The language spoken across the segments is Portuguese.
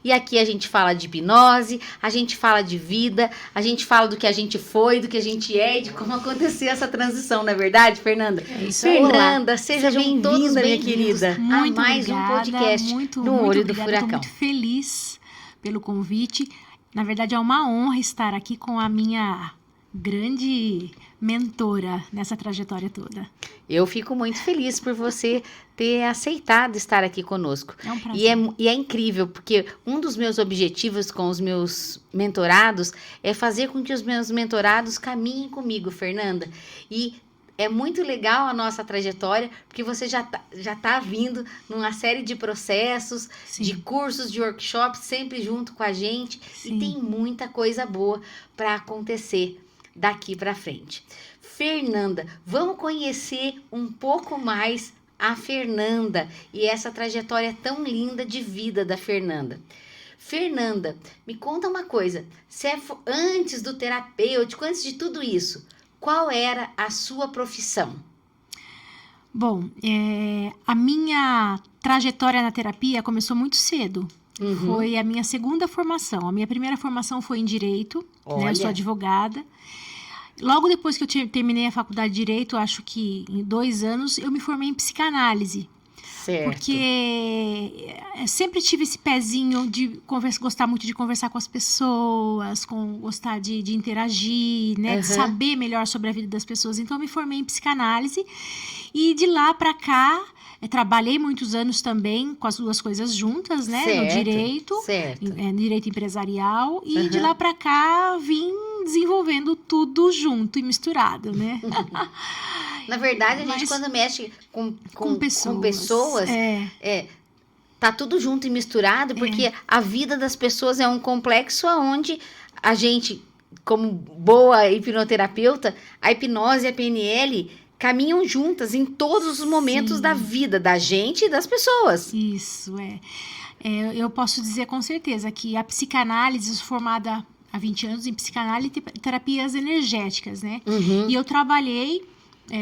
E aqui a gente fala de hipnose, a gente fala de vida, a gente fala do que a gente foi, do que a gente é e de como aconteceu essa transição, não é verdade, Fernanda? É isso aí. Fernanda, seja Sejam todos bem-vinda, minha bem-vindos. querida, Muito a mais obrigada, um podcast no muito Olho do obrigada. Furacão. Estou muito feliz pelo convite. Na verdade, é uma honra estar aqui com a minha grande mentora nessa trajetória toda. Eu fico muito feliz por você ter aceitado estar aqui conosco. É um prazer. E é incrível, porque um dos meus objetivos com os meus mentorados é fazer com que os meus mentorados caminhem comigo, Fernanda. E é muito legal a nossa trajetória, porque você já tá vindo numa série de processos, Sim. de cursos, de workshops, sempre junto com a gente. Sim. E tem muita coisa boa para acontecer daqui para frente. Fernanda, vamos conhecer um pouco mais a Fernanda e essa trajetória tão linda de vida da Fernanda. Fernanda, me conta uma coisa, antes do terapêutico, antes de tudo isso, qual era a sua profissão? Bom, a minha trajetória na terapia começou muito cedo. Uhum. Foi a minha segunda formação. A minha primeira formação foi em Direito, né? Eu sou advogada. Logo depois que eu terminei a faculdade de Direito, acho que em 2 anos, eu me formei em psicanálise. Certo. Porque sempre tive esse pezinho de gostar muito de conversar com as pessoas, gostar de interagir, né? De saber melhor sobre a vida das pessoas. Então, eu me formei em psicanálise e de lá para cá, trabalhei muitos anos também com as duas coisas juntas, né? Certo, no direito, no direito empresarial. E de lá para cá, vim desenvolvendo tudo junto e misturado, né? Na verdade, a gente quando mexe com pessoas tá tudo junto e misturado, porque a vida das pessoas é um complexo onde a gente, como boa hipnoterapeuta, a hipnose e a PNL caminham juntas em todos os momentos da vida da gente e das pessoas. Isso, eu posso dizer com certeza que a psicanálise formada há 20 anos em psicanálise e terapias energéticas, né? Uhum. E eu trabalhei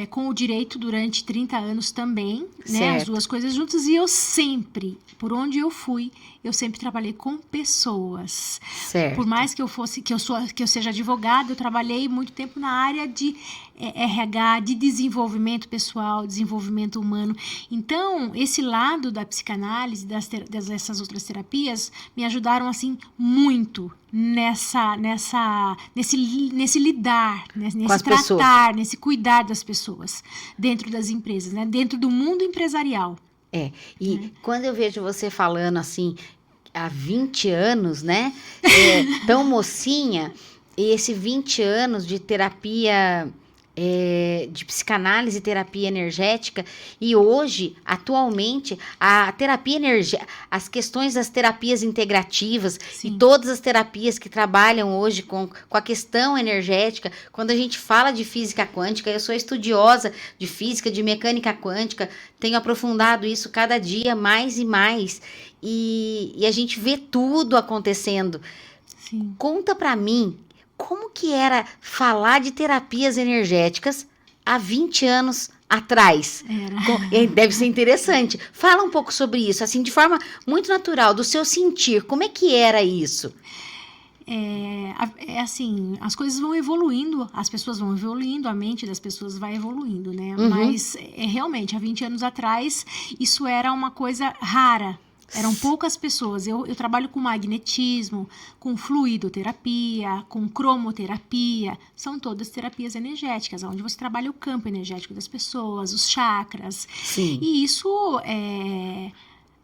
com o direito durante 30 anos também, né? As duas coisas juntas. E eu sempre, por onde eu fui, eu sempre trabalhei com pessoas. Certo. Por mais que eu seja advogada, eu trabalhei muito tempo na área de RH, de desenvolvimento pessoal, desenvolvimento humano. Então, esse lado da psicanálise, dessas outras terapias, me ajudaram, assim, muito nesse lidar, nesse tratar, pessoas. Nesse cuidar das pessoas dentro das empresas, né? Dentro do mundo empresarial. Quando eu vejo você falando assim, há 20 anos, né? Tão mocinha, e esse 20 anos de terapia, de psicanálise e terapia energética, e hoje, atualmente, a terapia energética, as questões das terapias integrativas, e todas as terapias que trabalham hoje com a questão energética, quando a gente fala de física quântica, eu sou estudiosa de física, de mecânica quântica, tenho aprofundado isso cada dia mais e mais, e a gente vê tudo acontecendo. Sim. Conta pra mim, como que era falar de terapias energéticas há 20 anos atrás? Deve ser interessante. Fala um pouco sobre isso, assim, de forma muito natural, do seu sentir. Como é que era isso? Assim, as coisas vão evoluindo, as pessoas vão evoluindo, a mente das pessoas vai evoluindo, né? Uhum. Mas, realmente, há 20 anos atrás, isso era uma coisa rara. Eram poucas pessoas. Eu trabalho com magnetismo, com fluidoterapia, com cromoterapia. São todas terapias energéticas, onde você trabalha o campo energético das pessoas, os chakras. Sim. E isso,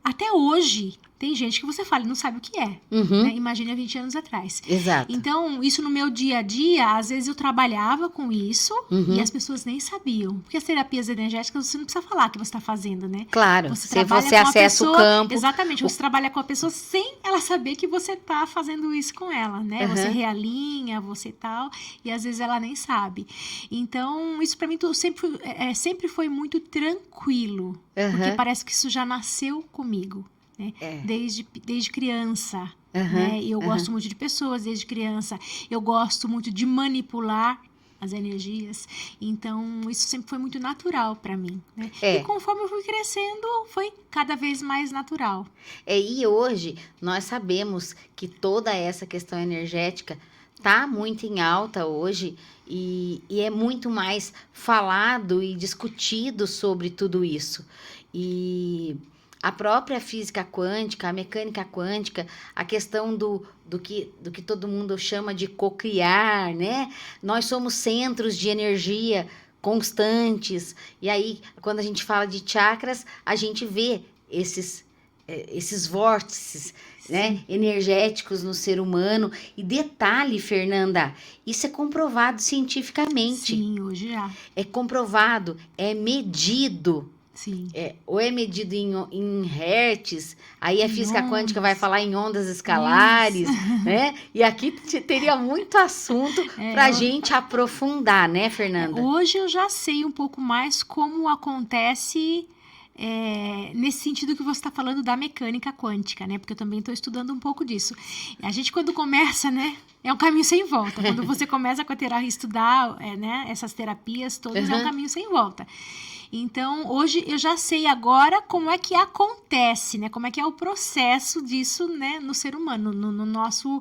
até hoje, tem gente que você fala e não sabe o que é. Uhum. Né? Imagine há 20 anos atrás. Exato. Então, isso no meu dia a dia, às vezes eu trabalhava com isso e as pessoas nem sabiam. Porque as terapias energéticas, você não precisa falar que você está fazendo, né? Claro, você acessa o campo. Exatamente, você trabalha com a pessoa sem ela saber que você está fazendo isso com ela, né? Você realinha, você tal, e às vezes ela nem sabe. Então, isso para mim sempre foi muito tranquilo. Porque parece que isso já nasceu comigo. Né? Desde criança, né? E eu gosto muito de pessoas desde criança. Eu gosto muito de manipular as energias. Então, isso sempre foi muito natural para mim, né? É. E conforme eu fui crescendo, foi cada vez mais natural. E hoje nós sabemos que toda essa questão energética tá muito em alta hoje e é muito mais falado e discutido sobre tudo isso. E a própria física quântica, a mecânica quântica, a questão do que todo mundo chama de cocriar, né? Nós somos centros de energia constantes. E aí, quando a gente fala de chakras, a gente vê esses vórtices, né, energéticos no ser humano. E detalhe, Fernanda, isso é comprovado cientificamente. Sim, hoje já. É comprovado, é medido. Sim. Ou é medido em hertz, aí a Em física quântica vai ondas. falar em ondas escalares, né? E aqui teria muito assunto pra gente aprofundar, né, Fernanda? Hoje eu já sei um pouco mais como acontece nesse sentido que você está falando da mecânica quântica, né? Porque eu também estou estudando um pouco disso. A gente, quando começa, né? É um caminho sem volta. Quando você começa com a estudar né, essas terapias todas, é um caminho sem volta. Então, hoje eu já sei agora como é que acontece, né? Como é que é o processo disso, né, no ser humano, no nosso,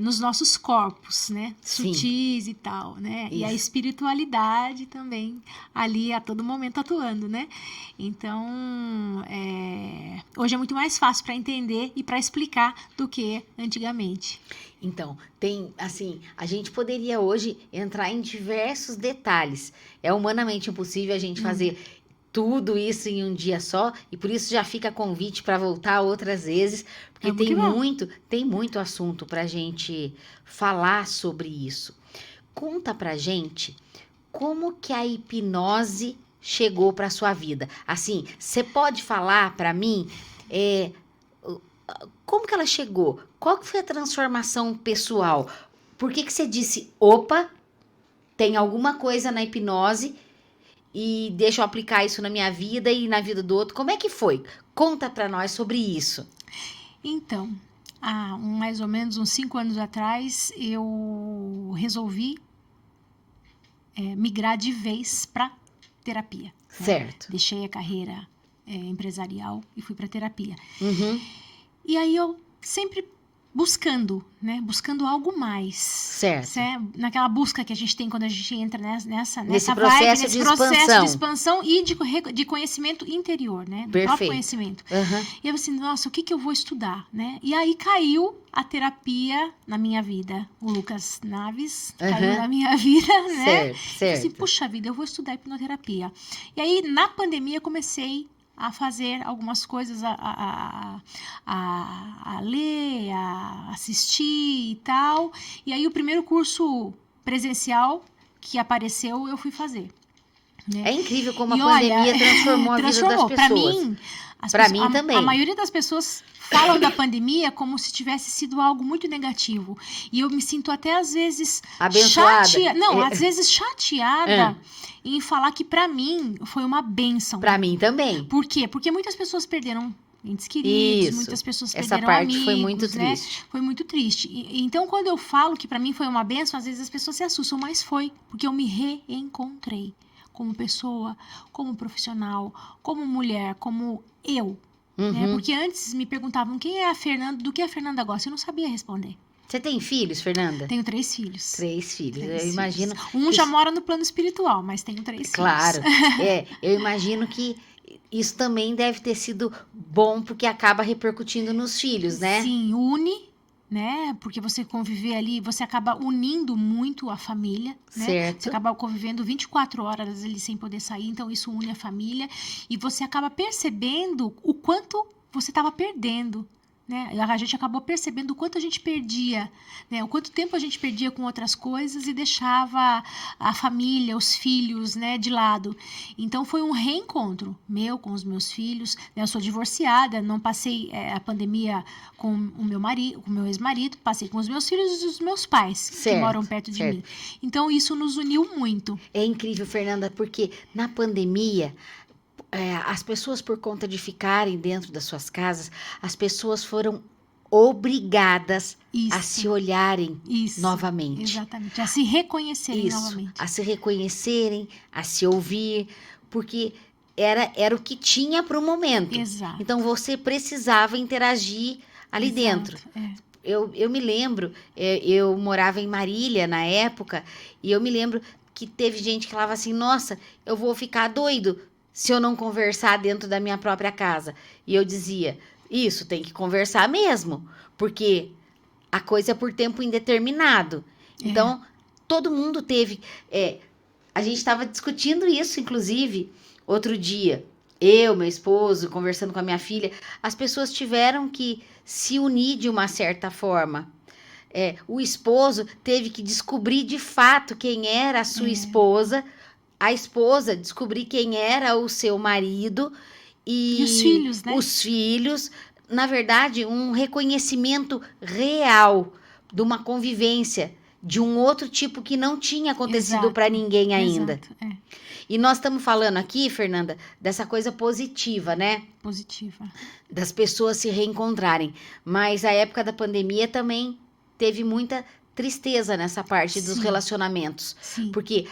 nos nossos corpos, né? Sim. Sutis e tal, né? Isso. E a espiritualidade também ali a todo momento atuando, né? Então, hoje é muito mais fácil para entender e para explicar do que antigamente. Então, tem, assim, a gente poderia hoje entrar em diversos detalhes. É humanamente impossível a gente fazer tudo isso em um dia só, e por isso já fica convite para voltar outras vezes, porque tem muito assunto para a gente falar sobre isso. Conta pra gente como que a hipnose chegou para sua vida. Assim, você pode falar para mim como que ela chegou? Qual que foi a transformação pessoal? Por que você disse, opa, tem alguma coisa na hipnose e deixa eu aplicar isso na minha vida e na vida do outro? Como é que foi? Conta pra nós sobre isso. Então, há mais ou menos uns 5 anos atrás, eu resolvi migrar de vez para terapia. Né? Certo. Deixei a carreira empresarial e fui para terapia. Uhum. E aí eu sempre buscando, né? Buscando algo mais. Certo. Naquela busca que a gente tem quando a gente entra nesse processo de expansão e de conhecimento interior, né? Do próprio conhecimento. Uhum. E eu assim, nossa, o que eu vou estudar, né? E aí caiu a terapia na minha vida. O Lucas Naves caiu na minha vida, né? Certo, certo. Eu assim, puxa vida, eu vou estudar hipnoterapia. E aí, na pandemia, comecei a fazer algumas coisas, a ler, a assistir e tal. E aí o primeiro curso presencial que apareceu, eu fui fazer. Né? É incrível como a pandemia transformou a vida das pessoas. Para mim também. A maioria das pessoas falam da pandemia como se tivesse sido algo muito negativo. E eu me sinto até às vezes abençoada. às vezes chateada em falar que para mim foi uma bênção. Para mim também. Por quê? Porque muitas pessoas perderam entes queridos, isso. Muitas pessoas Essa perderam parte amigos, foi muito né? triste. Foi muito triste. Então, quando eu falo que para mim foi uma bênção, às vezes as pessoas se assustam, mas foi porque eu me reencontrei como pessoa, como profissional, como mulher, como eu. Né? Porque antes me perguntavam quem é a Fernanda, do que a Fernanda gosta. Eu não sabia responder. Você tem filhos, Fernanda? Tenho 3 filhos. 3 filhos. Eu imagino. Um já mora no plano espiritual, mas tenho 3 filhos. Claro. Eu imagino que isso também deve ter sido bom, porque acaba repercutindo nos filhos, né? Sim, une, né? Porque você conviver ali, você acaba unindo muito a família, né? Certo. Você acaba convivendo 24 horas ali sem poder sair, então isso une a família. E você acaba percebendo o quanto você estava perdendo. Né? A gente acabou percebendo o quanto a gente perdia, né? O quanto tempo a gente perdia com outras coisas e deixava a família, os filhos, né, de lado. Então foi um reencontro meu com os meus filhos. Né? Eu sou divorciada, não passei a pandemia com o meu marido, com o meu ex-marido, passei com os meus filhos e os meus pais, certo, que moram perto de mim. Então isso nos uniu muito. É incrível, Fernanda, porque na pandemia as pessoas, por conta de ficarem dentro das suas casas, as pessoas foram obrigadas Isso. a se olharem Isso. novamente. Exatamente. A se reconhecerem Isso, novamente. a se reconhecerem, a se ouvir, porque era o que tinha para o momento. Exato. Então, você precisava interagir ali Exato, dentro. é. Eu me lembro, eu morava em Marília na época, e eu me lembro que teve gente que falava assim, nossa, eu vou ficar doido se eu não conversar dentro da minha própria casa. E eu dizia, isso, tem que conversar mesmo, porque a coisa é por tempo indeterminado. Então, todo mundo teve... a gente estava discutindo isso, inclusive, outro dia. Eu, meu esposo, conversando com a minha filha, as pessoas tiveram que se unir de uma certa forma. O esposo teve que descobrir de fato quem era a sua esposa, a esposa descobrir quem era o seu marido E os filhos, né? os filhos. Na verdade, um reconhecimento real de uma convivência de um outro tipo que não tinha acontecido para ninguém ainda. Exato, E nós estamos falando aqui, Fernanda, dessa coisa positiva, né? Positiva. Das pessoas se reencontrarem. Mas a época da pandemia também teve muita tristeza nessa parte dos Sim. relacionamentos. Sim. Porque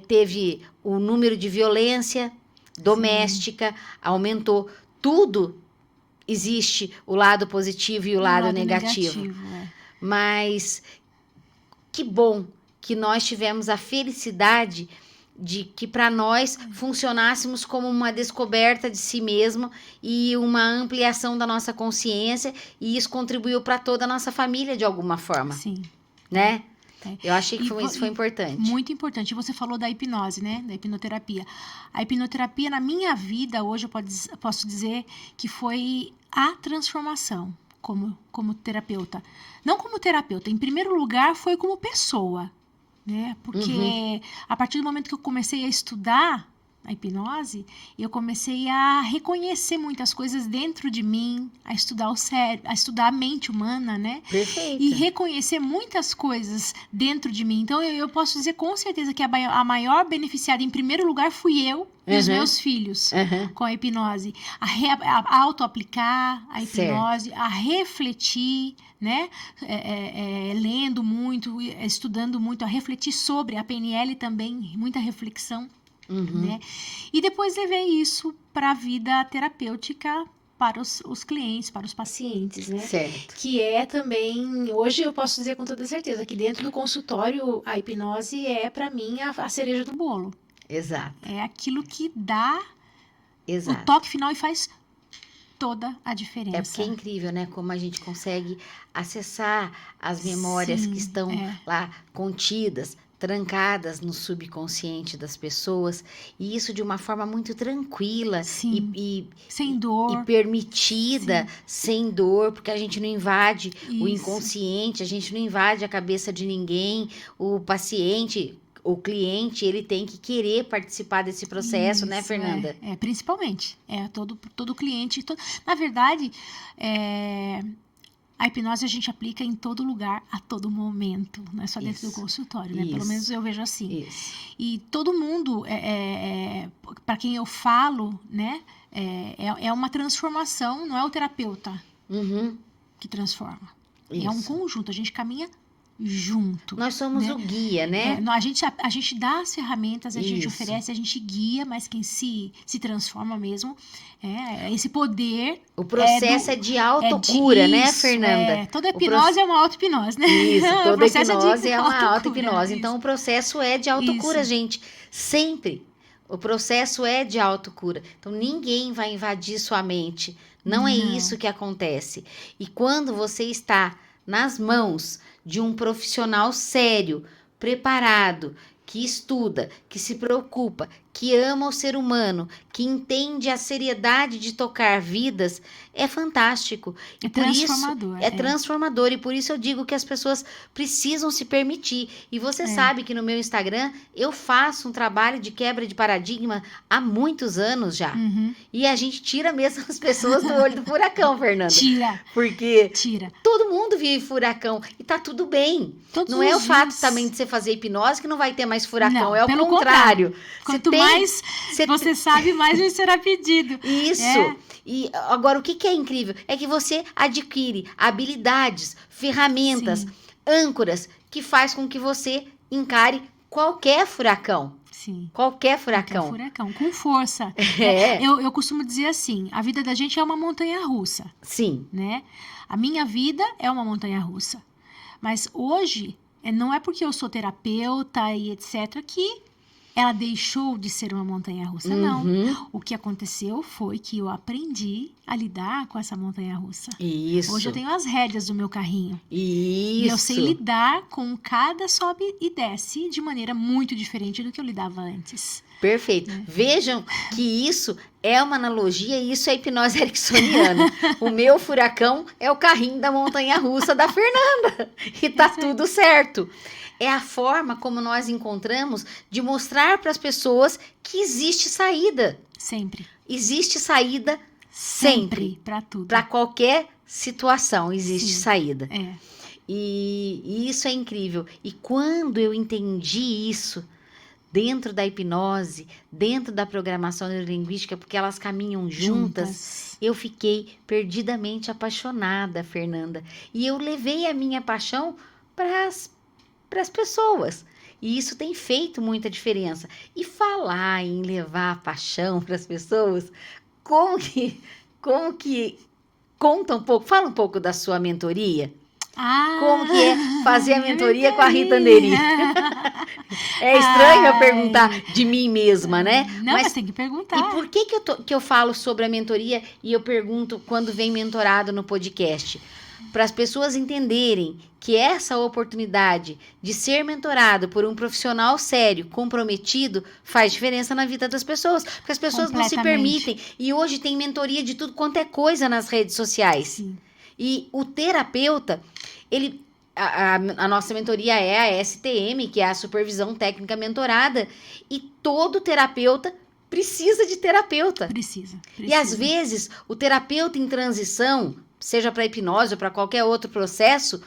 teve o número de violência doméstica, aumentou. Tudo existe o lado positivo e o lado negativo. Mas que bom que nós tivemos a felicidade de que para nós funcionássemos como uma descoberta de si mesmo e uma ampliação da nossa consciência, e isso contribuiu para toda a nossa família de alguma forma. Sim. Né? É. Eu achei que isso foi importante. Muito importante. Você falou da hipnose, né? Da hipnoterapia. A hipnoterapia, na minha vida, hoje eu posso dizer que foi a transformação como terapeuta. Não como terapeuta, em primeiro lugar foi como pessoa, né? Porque a partir do momento que eu comecei a estudar a hipnose, eu comecei a reconhecer muitas coisas dentro de mim, a estudar o cérebro, a estudar a mente humana, né? Perfeito. E reconhecer muitas coisas dentro de mim. Então, eu posso dizer com certeza que a maior beneficiada, em primeiro lugar, fui eu e os meus filhos com a hipnose. A auto-aplicar a hipnose, a refletir, né? Lendo muito, estudando muito, a refletir sobre a PNL também, muita reflexão. Né? E depois levei isso para a vida terapêutica para os clientes, para os pacientes, né? Certo. Que é também, hoje eu posso dizer com toda certeza que dentro do consultório a hipnose é para mim a cereja do bolo. Exato. É aquilo que dá Exato. o toque final e faz toda a diferença. É porque é incrível, né? Como a gente consegue acessar as memórias que estão lá contidas, trancadas no subconsciente das pessoas, e isso de uma forma muito tranquila e sem dor, e permitida, sem dor, porque a gente não invade o inconsciente, a gente não invade a cabeça de ninguém, o paciente, o cliente, ele tem que querer participar desse processo, né, Fernanda? Principalmente, todo cliente, na verdade, a hipnose a gente aplica em todo lugar, a todo momento, não é só dentro do consultório, né? Pelo menos eu vejo assim. Isso. E todo mundo, para quem eu falo, né? É uma transformação, não é o terapeuta que transforma. Isso. É um conjunto, a gente caminha junto. Nós somos o guia, né? A gente dá as ferramentas, a gente oferece, a gente guia, mas quem se transforma mesmo é esse poder. O processo é de autocura, né, Fernanda? Toda hipnose é uma auto-hipnose, né? Isso, toda hipnose é uma auto-hipnose. Então, o processo é de autocura, gente. Sempre. O processo é de autocura. Então, ninguém vai invadir sua mente. Não é isso que acontece. E quando você está nas mãos de um profissional sério, preparado, que estuda, que se preocupa, que ama o ser humano, que entende a seriedade de tocar vidas, é fantástico. E por transformador. Isso, é transformador. E por isso eu digo que as pessoas precisam se permitir. E você sabe que no meu Instagram eu faço um trabalho de quebra de paradigma há muitos anos já. E a gente tira mesmo as pessoas do olho do furacão, Fernanda. Tira. Porque todo mundo vive furacão e tá tudo bem. Não é o fato também de você fazer hipnose que não vai ter mais mais furacão, Não, é o pelo contrário. Quanto mais você sabe, mais vai será pedido. Isso. E agora, o que é incrível? É que você adquire habilidades, ferramentas, Sim. âncoras, que faz com que você encare qualquer furacão. Sim. Qualquer Qualquer furacão. furacão, com força. É. Eu costumo dizer assim, a vida da gente é uma montanha-russa, Sim. né? A minha vida é uma montanha-russa. Mas hoje, não é porque eu sou terapeuta e etc. que ela deixou de ser uma montanha-russa, não. Uhum. O que aconteceu foi que eu aprendi a lidar com essa montanha-russa. Isso. Hoje eu tenho as rédeas do meu carrinho. E eu sei Isso. lidar com cada sobe e desce de maneira muito diferente do que eu lidava antes. Perfeito. Vejam que isso é uma analogia e isso é hipnose ericksoniana. O meu furacão é o carrinho da montanha-russa da Fernanda. E tá tudo certo. É a forma como nós encontramos de mostrar para as pessoas que existe saída. Sempre. Existe saída sempre. Para tudo. Para qualquer situação existe Sim. saída. É. E isso é incrível. E quando eu entendi isso dentro da hipnose, dentro da programação neurolinguística, porque elas caminham juntas, eu fiquei perdidamente apaixonada, Fernanda. E eu levei a minha paixão para as pessoas. E isso tem feito muita diferença. E falar em levar a paixão para as pessoas, como que conta um pouco, fala um pouco da sua mentoria. Como que é fazer a mentoria com a Rita Neri? É estranho eu perguntar de mim mesma, né? Não, mas tem que perguntar. E por que eu falo sobre a mentoria e eu pergunto quando vem mentorado no podcast? Para as pessoas entenderem que essa oportunidade de ser mentorado por um profissional sério, comprometido, faz diferença na vida das pessoas. Porque as pessoas não se permitem. E hoje tem mentoria de tudo quanto é coisa nas redes sociais. Sim. E o terapeuta, a nossa mentoria é a STM, que é a Supervisão Técnica Mentorada, e todo terapeuta precisa de terapeuta. Precisa. E às vezes, o terapeuta em transição, seja para hipnose ou para qualquer outro processo,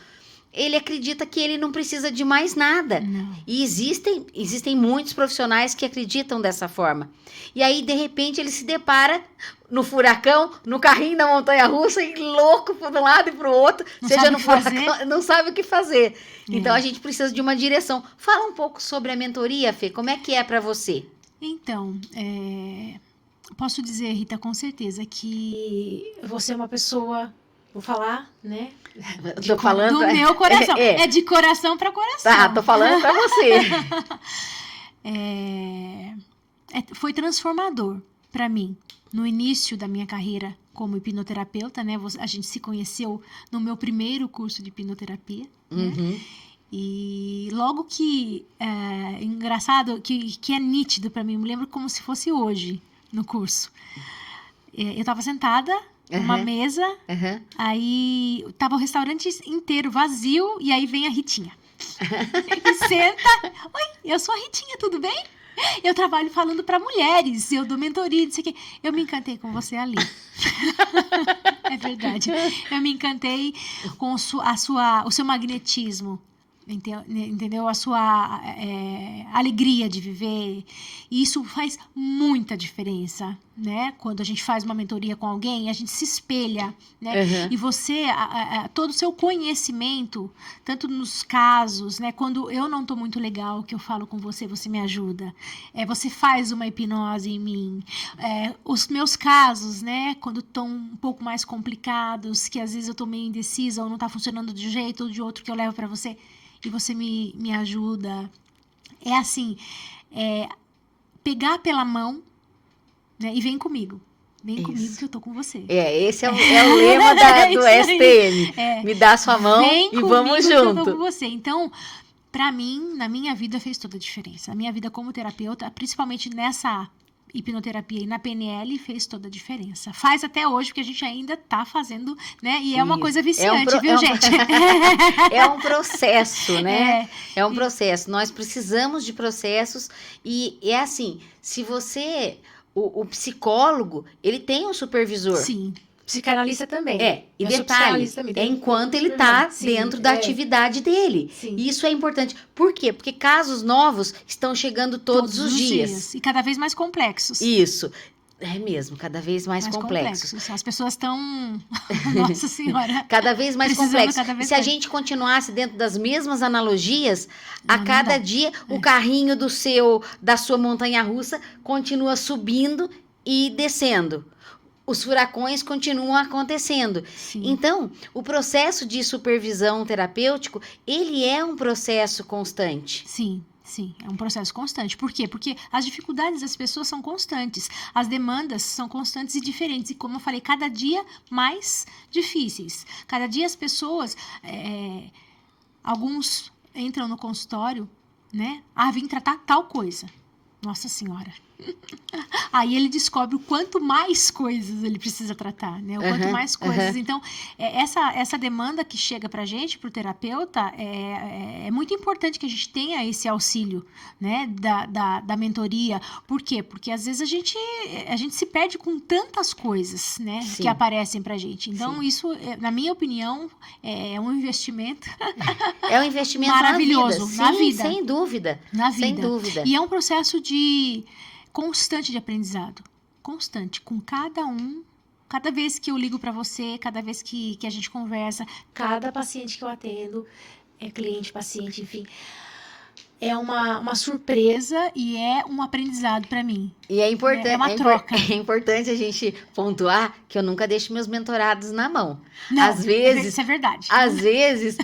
ele acredita que ele não precisa de mais nada. Não. E existem muitos profissionais que acreditam dessa forma. E aí, de repente, ele se depara no furacão, no carrinho da montanha-russa, e louco para um lado e para o outro, Não seja sabe no o que furacão, fazer. não sabe o que fazer. É. Então, a gente precisa de uma direção. Fala um pouco sobre a mentoria, Fê. Como é que é para você? Então, posso dizer, Rita, com certeza que você é uma pessoa, vou falar, né? Tô falando do meu coração. É. É de coração para coração. Tá, tô falando para você. Foi transformador para mim. No início da minha carreira como hipnoterapeuta, né? A gente se conheceu no meu primeiro curso de hipnoterapia, né? Uhum. E logo que, engraçado, que é nítido para mim, eu me lembro como se fosse hoje no curso. Eu estava sentada numa mesa, aí tava o restaurante inteiro vazio, e aí vem a Ritinha. E senta, oi, eu sou a Ritinha, tudo bem? Eu trabalho falando para mulheres, eu dou mentoria, não sei o quê. Eu me encantei com você ali. É verdade. Eu me encantei com o seu magnetismo. Entendeu? A sua alegria de viver. E isso faz muita diferença, né? Quando a gente faz uma mentoria com alguém, a gente se espelha, né? Uhum. E você, todo o seu conhecimento, tanto nos casos, né? Quando eu não tô muito legal, que eu falo com você, você me ajuda. Você faz uma hipnose em mim. Os meus casos, né? Quando estão um pouco mais complicados, que às vezes eu tô meio indecisa ou não tá funcionando de um jeito ou de outro, que eu levo para você. E você me ajuda. É assim, pegar pela mão, né, e vem comigo. Vem comigo que eu tô com você. Esse é o lema do STM. Me dá a sua mão vem e vamos junto. Que eu tô com você. Então, pra mim, na minha vida fez toda a diferença. Na minha vida como terapeuta, principalmente nessa hipnoterapia e na PNL, fez toda a diferença. Faz até hoje, porque a gente ainda tá fazendo, né? E é uma coisa viciante, viu, gente? É um processo, né? É um processo. Nós precisamos de processos e é assim, se você... O psicólogo, ele tem um supervisor. Sim. Psicanalista também. E Eu sou detalhe, psicanalista também. enquanto ele tá Sim, dentro da atividade dele. Sim. Isso é importante. Por quê? Porque casos novos estão chegando todos os dias. E cada vez mais complexos. Isso. É mesmo, cada vez mais complexos. As pessoas estão... Nossa Senhora. Cada vez mais Precisando complexos. cada vez Se a mais. gente continuasse dentro das mesmas analogias, a Não cada dá. dia o carrinho da sua montanha-russa continua subindo e descendo. Os furacões continuam acontecendo. Sim. Então, o processo de supervisão terapêutico, ele é um processo constante. Sim, é um processo constante. Por quê? Porque as dificuldades das pessoas são constantes, as demandas são constantes e diferentes. E como eu falei, cada dia mais difíceis. Cada dia as pessoas, alguns entram no consultório, né? Vim tratar tal coisa. Nossa Senhora. Aí ele descobre o quanto mais coisas ele precisa tratar, né? O quanto mais coisas. Então, essa demanda que chega pra gente, pro terapeuta, é muito importante que a gente tenha esse auxílio, né? Da mentoria. Por quê? Porque às vezes a gente se perde com tantas coisas, né? Sim. Que aparecem pra gente. Então, Sim. isso, na minha opinião, é um investimento É um investimento maravilhoso na vida. na Sim, vida. sem dúvida. Na vida. Sem dúvida. E é um processo constante de aprendizado. Constante. Com cada um. Cada vez que eu ligo pra você, cada vez que a gente conversa. Cada paciente que eu atendo, cliente, paciente, enfim, é uma surpresa E é um aprendizado pra mim. E é importante, É uma troca. É importante a gente pontuar que eu nunca deixo meus mentorados na mão. Não, Às vezes, isso é verdade. às vezes,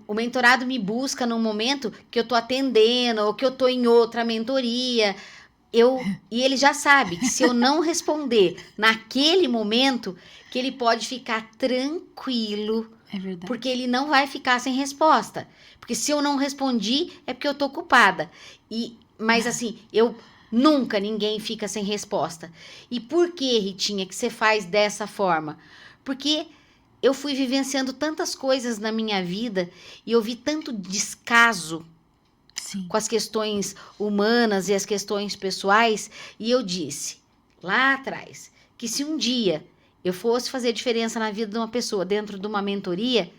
o mentorado me busca num momento que eu tô atendendo ou que eu tô em outra mentoria. E ele já sabe que se eu não responder naquele momento, que ele pode ficar tranquilo, É verdade. porque ele não vai ficar sem resposta. Porque se eu não respondi, é porque eu tô ocupada. Mas assim, ninguém fica sem resposta. E por que, Ritinha, que você faz dessa forma? Porque eu fui vivenciando tantas coisas na minha vida e eu vi tanto descaso Sim. com as questões humanas e as questões pessoais, e eu disse lá atrás que se um dia eu fosse fazer diferença na vida de uma pessoa dentro de uma mentoria,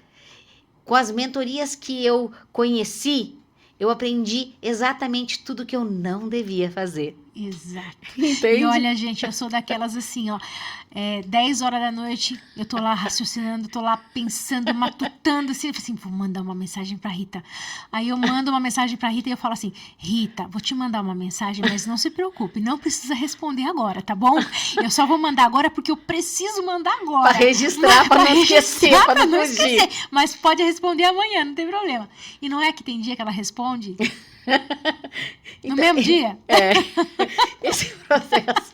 com as mentorias que eu conheci, eu aprendi exatamente tudo que eu não devia fazer. Exato. Entende? E olha, gente, eu sou daquelas assim, ó. 10 horas da noite, eu tô lá raciocinando, tô lá pensando, matutando, assim, eu falo assim, vou mandar uma mensagem pra Rita. Aí eu mando uma mensagem pra Rita e eu falo assim, Rita, vou te mandar uma mensagem, mas não se preocupe, não precisa responder agora, tá bom? Eu só vou mandar agora porque eu preciso mandar agora. Pra registrar, pra não esquecer, pra não fugir. Mas pode responder amanhã, não tem problema. E não é que tem dia que ela responde? No mesmo dia? Esse processo.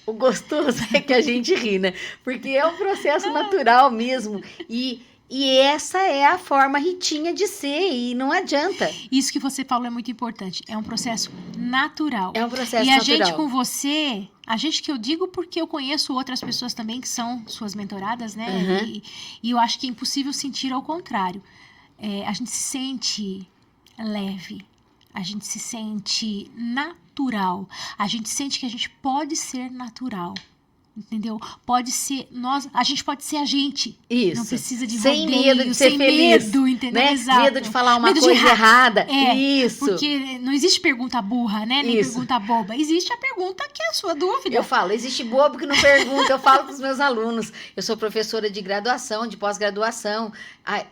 O gostoso é que a gente ri, né? Porque é um processo natural mesmo. E essa é a forma Ritinha de ser. E não adianta. Isso que você falou é muito importante. É um processo natural. É um processo natural. E a natural. gente com você... A gente que eu digo porque eu conheço outras pessoas também que são suas mentoradas, né? Uhum. E eu acho que é impossível sentir ao contrário. A gente se sente leve. A gente se sente natural. A gente sente que a gente pode ser natural. Entendeu? Pode ser a gente pode ser a gente. Isso. Não precisa de sem rodeio, medo de ser sem feliz, medo, entendeu? Né? Exato. Medo de falar uma Medo de coisa errada. Isso. Porque não existe pergunta burra, né? Nem Isso. pergunta boba. Existe a pergunta que é a sua dúvida. Eu falo, existe bobo que não pergunta. Eu falo para os meus alunos. Eu sou professora de graduação, de pós-graduação.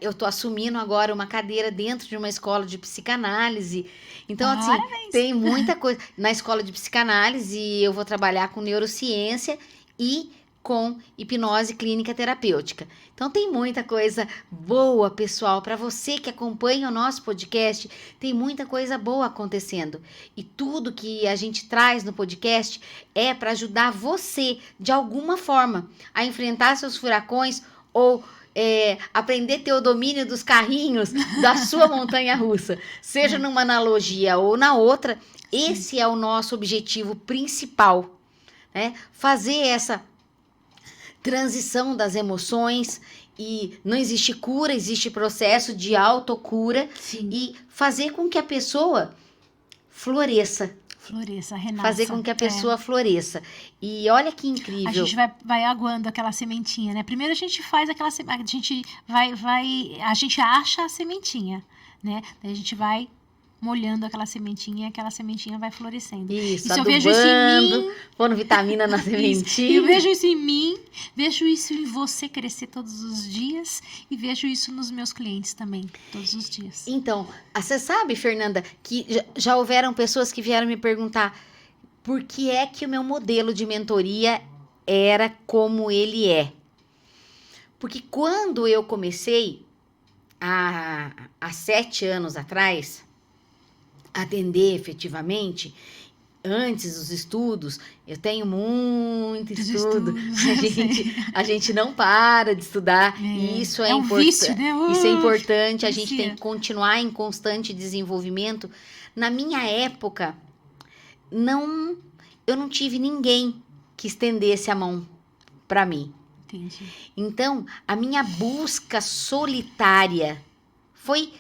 Eu estou assumindo agora uma cadeira dentro de uma escola de psicanálise. Então, assim, tem muita coisa. Na escola de psicanálise, eu vou trabalhar com neurociência e com hipnose clínica terapêutica. Então tem muita coisa boa, pessoal, para você que acompanha o nosso podcast, tem muita coisa boa acontecendo. E tudo que a gente traz no podcast é para ajudar você, de alguma forma, a enfrentar seus furacões ou aprender a ter o domínio dos carrinhos da sua montanha-russa. Seja numa analogia ou na outra, esse é o nosso objetivo principal, né? Fazer essa transição das emoções, e não existe cura, existe processo de autocura. Sim. E fazer com que a pessoa floresça Floresça, renasça. Fazer com que a pessoa floresça. E olha que incrível. A gente vai aguando aquela sementinha, né? Primeiro a gente faz aquela sementinha, a gente acha a sementinha, né? Daí a gente vai molhando aquela sementinha e aquela sementinha vai florescendo. Isso, e se adubando, eu vejo isso em mim, pondo vitamina na sementinha. eu vejo isso em mim, vejo isso em você crescer todos os dias e vejo isso nos meus clientes também, todos os dias. Então, você sabe, Fernanda, que já houveram pessoas que vieram me perguntar por que é que o meu modelo de mentoria era como ele é. Porque quando eu comecei, há 7 anos atrás, a atender efetivamente, antes dos estudos, eu tenho muito estudo. A gente não para de estudar. E isso é um importante. vício, né? Isso é importante. A gente vicia. tem que continuar em constante desenvolvimento. Na minha época, eu não tive ninguém que estendesse a mão para mim. Entendi. Então, a minha busca solitária foi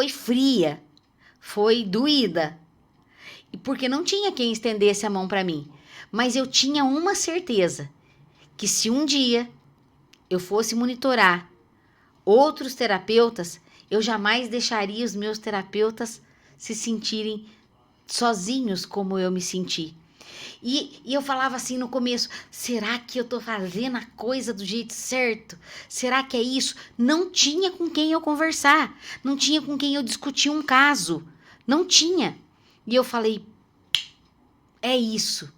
fria, foi doída. E porque não tinha quem estendesse a mão para mim. Mas eu tinha uma certeza, que se um dia eu fosse monitorar outros terapeutas, eu jamais deixaria os meus terapeutas se sentirem sozinhos como eu me senti. E eu falava assim no começo, será que eu tô fazendo a coisa do jeito certo? Será que é isso? Não tinha com quem eu conversar, não tinha com quem eu discutir um caso, não tinha. E eu falei, é isso.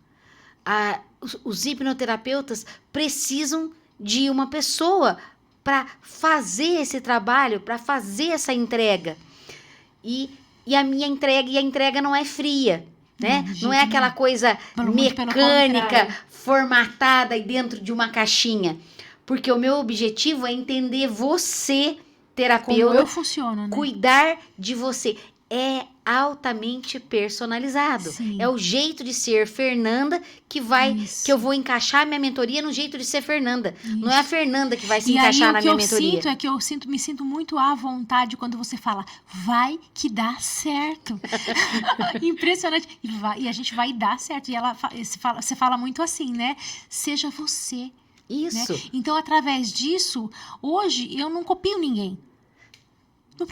Os hipnoterapeutas precisam de uma pessoa para fazer esse trabalho, para fazer essa entrega. E a minha entrega, e a entrega não é fria. Né? Não é aquela coisa mecânica, formatada e dentro de uma caixinha. Porque o meu objetivo é entender você, terapeuta, como eu funciono, né? Cuidar de você. É altamente personalizado. Sim. É o jeito de ser Fernanda que eu vou encaixar a minha mentoria no jeito de ser Fernanda. Isso. Não é a Fernanda que vai se encaixar na minha mentoria. O que eu sinto me sinto muito à vontade quando você fala, vai que dá certo. Impressionante. E a gente vai dar certo. E você fala muito assim, né? Seja você. Isso. Né? Então, através disso, hoje eu não copio ninguém. Eu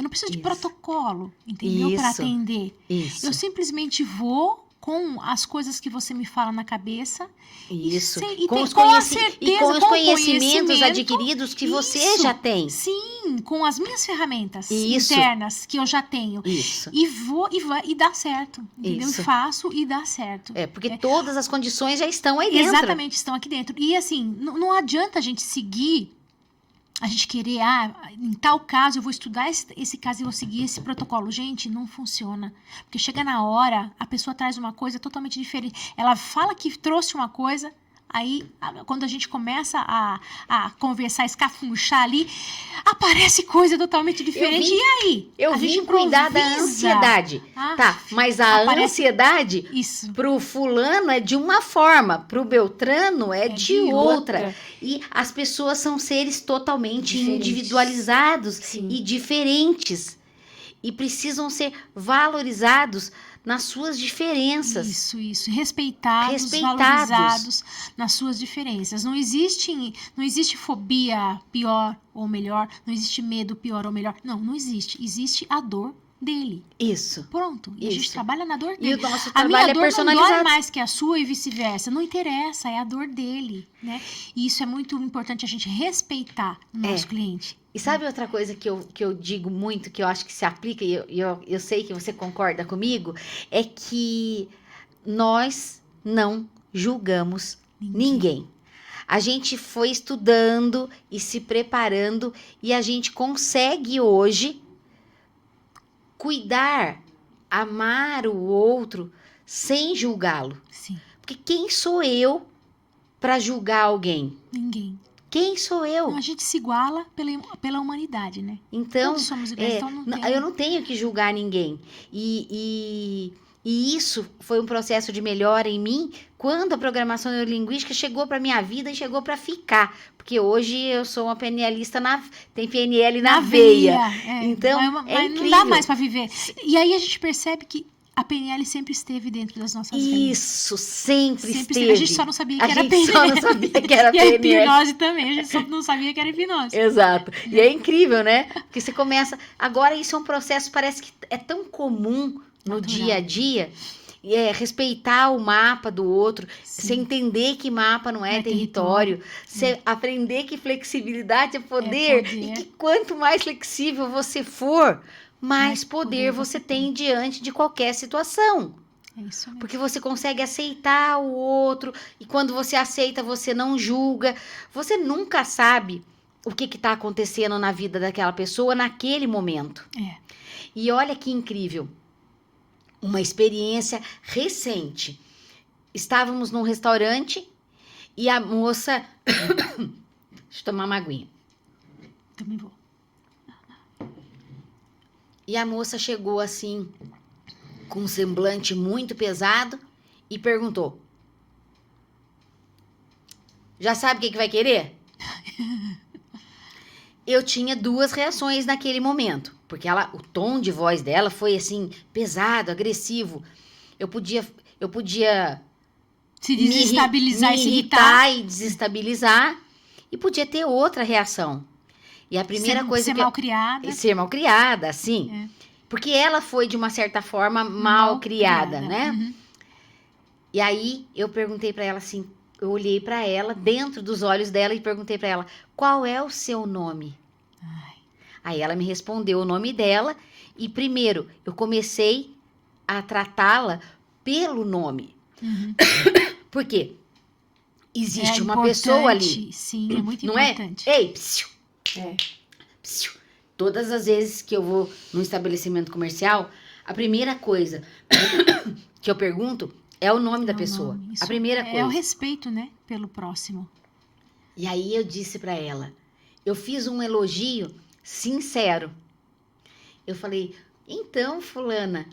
não preciso de protocolo, entendeu? Para atender. Isso. Eu simplesmente vou com as coisas que você me fala na cabeça. Isso. Com os conhecimentos adquiridos que você já tem. Sim, com as minhas ferramentas internas que eu já tenho. Isso. E dá certo, entendeu? Isso. E faço e dá certo. Porque todas as condições já estão aí dentro. Exatamente, estão aqui dentro. E assim, não adianta a gente seguir... A gente querer, em tal caso, eu vou estudar esse caso e vou seguir esse protocolo. Gente, não funciona. Porque chega na hora, a pessoa traz uma coisa totalmente diferente. Ela fala que trouxe uma coisa, aí, quando a gente começa a conversar, escafunchar ali, aparece coisa totalmente diferente. E aí? Eu vim cuidar da ansiedade. Mas a ansiedade, pro fulano é de uma forma, pro Beltrano é de outra. E as pessoas são seres totalmente individualizados e diferentes. E precisam ser valorizados nas suas diferenças. Isso. Respeitados, valorizados nas suas diferenças. Não existe fobia pior ou melhor. Não existe medo pior ou melhor. Não existe. Existe a dor dele. Isso. Pronto. E a gente trabalha na dor dele. E o nosso trabalho é personalizado. A minha dor não dói mais que a sua e vice-versa. Não interessa, é a dor dele, né? E isso é muito importante a gente respeitar o nosso cliente. E sabe outra coisa que eu digo muito, que eu acho que se aplica, e eu sei que você concorda comigo, é que nós não julgamos ninguém. A gente foi estudando e se preparando e a gente consegue hoje cuidar, amar o outro sem julgá-lo. Sim. Porque quem sou eu para julgar alguém? Ninguém. Quem sou eu? Então, a gente se iguala pela humanidade, né? Então, todos somos iguais, então eu não tenho que julgar ninguém. E isso foi um processo de melhora em mim quando a programação neurolinguística chegou para minha vida e chegou para ficar. Porque hoje eu sou uma PNLista, tem PNL na veia. Então, mas incrível. Não dá mais para viver. E aí a gente percebe que A PNL sempre esteve dentro das nossas vidas. Isso, sempre esteve. A gente só não sabia que era A gente PNL. só não sabia que era E a PNL. hipnose também, a gente só não sabia que era hipnose. Exato. E é incrível, né? Porque você começa... Agora isso é um processo, parece que é tão comum no Natural. dia a dia. Respeitar o mapa do outro. Sim. Você entender que mapa não é território. Você aprender que flexibilidade é poder. E que quanto mais flexível você for, mais poder você tem diante de qualquer situação. É isso mesmo. Porque você consegue aceitar o outro. E quando você aceita, você não julga. Você nunca sabe o que está acontecendo na vida daquela pessoa naquele momento. É. E olha que incrível. Uma experiência recente. Estávamos num restaurante e a moça... Deixa eu tomar uma aguinha. Também vou. E a moça chegou assim, com um semblante muito pesado e perguntou: já sabe o que vai querer? Eu tinha duas reações naquele momento, porque o tom de voz dela foi assim, pesado, agressivo. Eu podia se desestabilizar me e se irritar e desestabilizar, e podia ter outra reação. E a primeira coisa ser malcriada. Ser malcriada, sim. É. Porque ela foi, de uma certa forma, malcriada, né? Uhum. E aí, eu perguntei pra ela assim, eu olhei pra ela, dentro dos olhos dela, e perguntei pra ela, qual é o seu nome? Ai. Aí ela me respondeu o nome dela, e primeiro, eu comecei a tratá-la pelo nome. Uhum. Por quê? Existe uma importante, pessoa ali. Sim, é muito não importante. É? Ei, psiu. É. Psiu. Todas as vezes que eu vou num estabelecimento comercial, a primeira coisa que eu pergunto é o nome da pessoa. A primeira coisa. É o respeito, né? Pelo próximo. E aí eu disse pra ela, eu fiz um elogio sincero. Eu falei, então, fulana,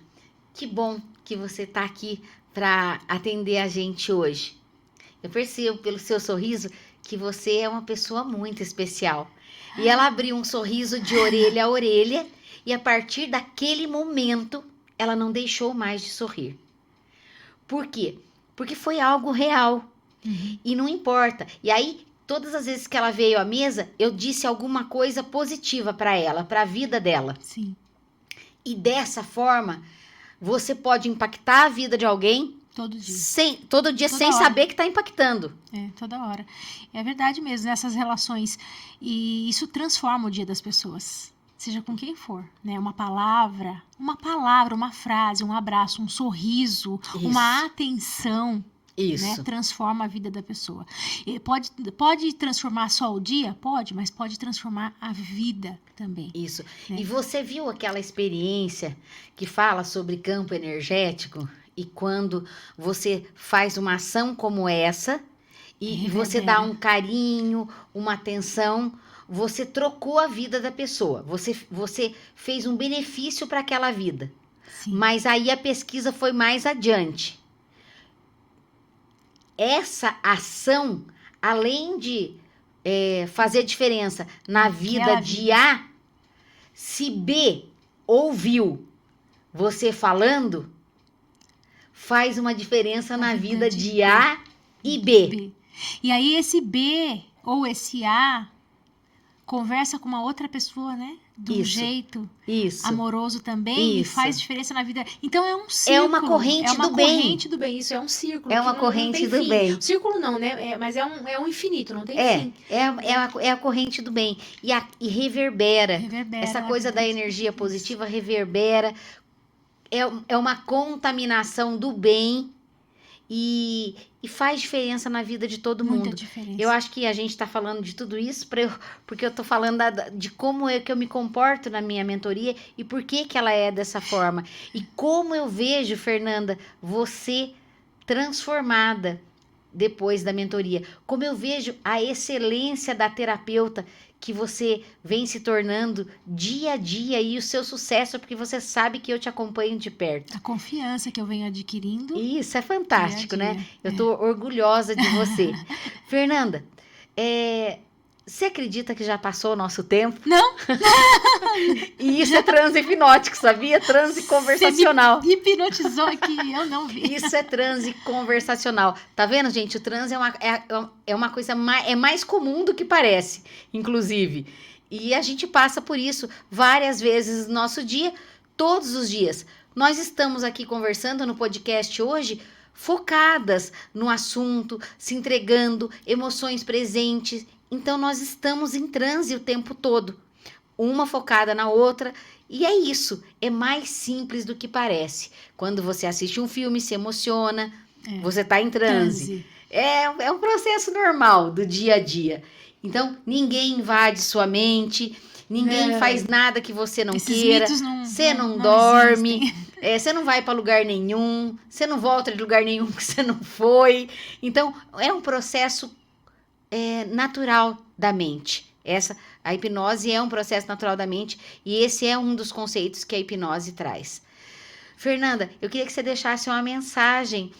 que bom que você tá aqui pra atender a gente hoje. Eu percebo pelo seu sorriso que você é uma pessoa muito especial. E ela abriu um sorriso de orelha a orelha e a partir daquele momento ela não deixou mais de sorrir. Por quê? Porque foi algo real. Uhum. E não importa. E aí, todas as vezes que ela veio à mesa, eu disse alguma coisa positiva para ela, para a vida dela. Sim. E dessa forma, você pode impactar a vida de alguém Todo dia. todo dia Toda sem hora. saber que está impactando. É, toda hora. É verdade mesmo, nessas relações. E isso transforma o dia das pessoas. Seja com quem for, né? Uma palavra, uma frase, um abraço, um sorriso, Isso. uma atenção, Isso. né? Transforma a vida da pessoa. E pode transformar só o dia? Pode, mas pode transformar a vida também. Isso. Né? E você viu aquela experiência que fala sobre campo energético? E quando você faz uma ação como essa, e você dá um carinho, uma atenção, você trocou a vida da pessoa. Você fez um benefício para aquela vida. Sim. Mas aí a pesquisa foi mais adiante. Essa ação, além de fazer diferença na vida de A, se B ouviu você falando, faz uma diferença na vida de A e B. E aí esse B ou esse A conversa com uma outra pessoa, né? De um jeito amoroso também. E faz diferença na vida. Então é um círculo. É uma corrente do bem. Corrente do bem. Isso é um círculo. É uma corrente do bem. Círculo não, né? Mas é um infinito, não tem fim. É a corrente do bem. E reverbera. Essa coisa da energia positiva reverbera. É uma contaminação do bem e faz diferença na vida de todo mundo. Muita diferença. Eu acho que a gente está falando de tudo isso porque eu estou falando de como é que eu me comporto na minha mentoria e por que ela é dessa forma. E como eu vejo, Fernanda, você transformada depois da mentoria. Como eu vejo a excelência da terapeuta que você vem se tornando dia a dia e o seu sucesso, porque você sabe que eu te acompanho de perto. A confiança que eu venho adquirindo. Isso é fantástico, né? Eu tô orgulhosa de você. Fernanda, Você acredita que já passou o nosso tempo? Não? E isso é transe hipnótico, sabia? Transe conversacional. Você me hipnotizou aqui, eu não vi. Isso é transe conversacional. Tá vendo, gente? O transe é uma coisa mais comum do que parece, inclusive. E a gente passa por isso várias vezes no nosso dia, todos os dias. Nós estamos aqui conversando no podcast hoje, focadas no assunto, se entregando, emoções presentes. Então, nós estamos em transe o tempo todo, uma focada na outra, e é isso, é mais simples do que parece. Quando você assiste um filme, se emociona, você está em transe. É um processo normal do dia a dia. Então, ninguém invade sua mente, ninguém faz nada que você não queira, você não dorme, você não vai para lugar nenhum, você não volta de lugar nenhum que você não foi. Então, é um processo natural da mente. A hipnose é um processo natural da mente e esse é um dos conceitos que a hipnose traz. Fernanda, eu queria que você deixasse uma mensagem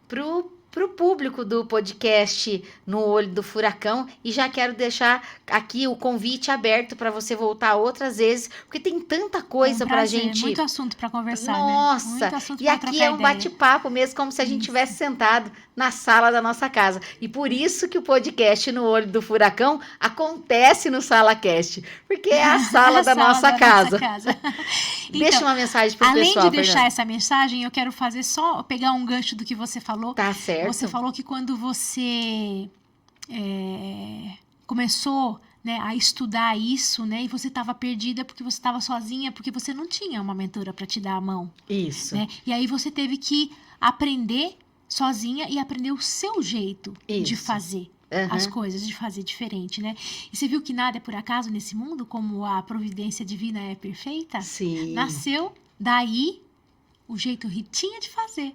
pro público do podcast No Olho do Furacão e já quero deixar aqui o convite aberto para você voltar outras vezes, porque tem tanta coisa pra gente. Muito assunto para conversar, Nossa, né? Muito assunto e pra aqui é um bate-papo mesmo, como se a gente tivesse sentado na sala da nossa casa. E por isso que o podcast No Olho do Furacão acontece no SalaCast, porque é a sala da nossa casa. Deixa uma mensagem pro pessoal, além de deixar Fernanda. essa mensagem, eu quero pegar um gancho do que você falou. Tá certo. Você falou que quando você começou, né, a estudar isso, né, e você estava perdida porque você estava sozinha, porque você não tinha uma mentora para te dar a mão. Isso. Né? E aí você teve que aprender sozinha e aprender o seu jeito de fazer. As coisas, de fazer diferente, né? E você viu que nada é por acaso nesse mundo, como a providência divina é perfeita? Sim. Nasceu daí o jeito Ritinha de fazer.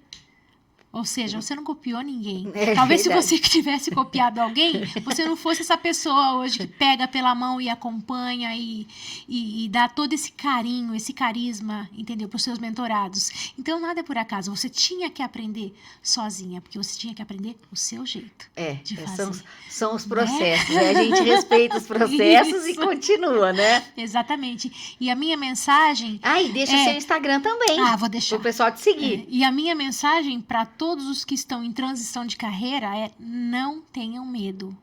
Ou seja, você não copiou ninguém. Talvez verdade. se você tivesse copiado alguém, você não fosse essa pessoa hoje que pega pela mão e acompanha e dá todo esse carinho, esse carisma, entendeu? Para os seus mentorados. Então, nada é por acaso. Você tinha que aprender sozinha, porque você tinha que aprender o seu jeito de fazer. São os processos, né? A gente respeita os processos e continua, né? Exatamente. E a minha mensagem... E deixa o seu Instagram também. Vou deixar. Para o pessoal te seguir. E a minha mensagem para todos os que estão em transição de carreira é: não tenham medo.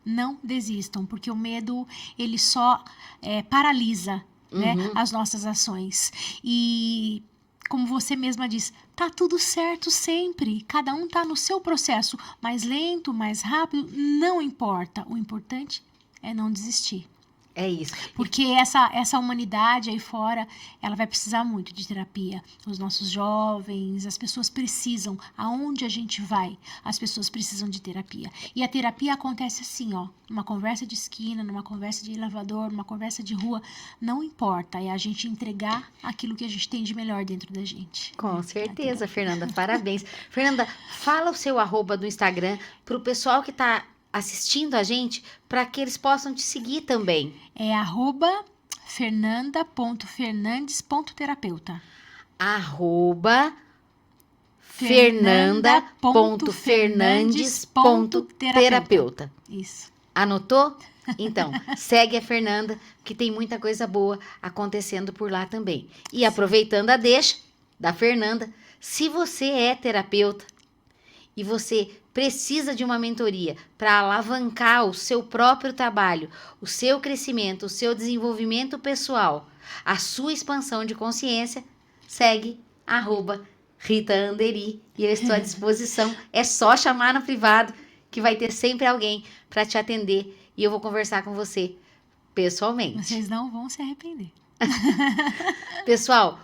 Não desistam, porque o medo, ele só paralisa, né, as nossas ações. E, como você mesma diz, tá tudo certo sempre. Cada um tá no seu processo. Mais lento, mais rápido, não importa. O importante é não desistir. É isso. Porque essa humanidade aí fora, ela vai precisar muito de terapia. Os nossos jovens, as pessoas precisam. Aonde a gente vai, as pessoas precisam de terapia. E a terapia acontece assim, ó. Numa conversa de esquina, numa conversa de elevador, numa conversa de rua. Não importa, é a gente entregar aquilo que a gente tem de melhor dentro da gente. Com certeza, Fernanda. Parabéns. Fernanda, fala o seu @, do Instagram pro pessoal que tá assistindo a gente, para que eles possam te seguir também. É @fernanda.fernandes.terapeuta. @fernanda.fernandes.terapeuta. Isso. Anotou? Então, segue a Fernanda, que tem muita coisa boa acontecendo por lá também. E aproveitando a deixa da Fernanda, se você é terapeuta e você precisa de uma mentoria para alavancar o seu próprio trabalho, o seu crescimento, o seu desenvolvimento pessoal, a sua expansão de consciência, segue @Rita Anderi e eu estou à disposição. É só chamar no privado que vai ter sempre alguém para te atender e eu vou conversar com você pessoalmente. Vocês não vão se arrepender. Pessoal,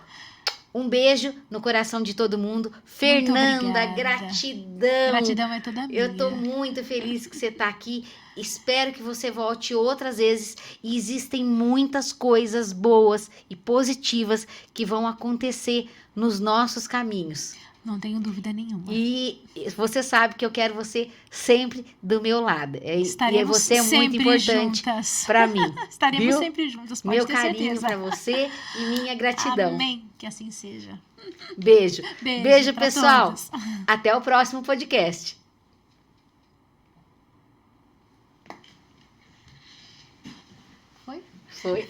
um beijo no coração de todo mundo. Fernanda, gratidão. Gratidão é toda minha. Eu tô muito feliz que você tá aqui. Espero que você volte outras vezes. E existem muitas coisas boas e positivas que vão acontecer nos nossos caminhos. Não tenho dúvida nenhuma. E você sabe que eu quero você sempre do meu lado. Estaremos e você é muito importante para mim. Estaremos sempre juntas, pode Meu ter carinho certeza. para você e minha gratidão. Amém. Que assim seja. Beijo. Beijo, pra pessoal. todos. Até o próximo podcast. Foi.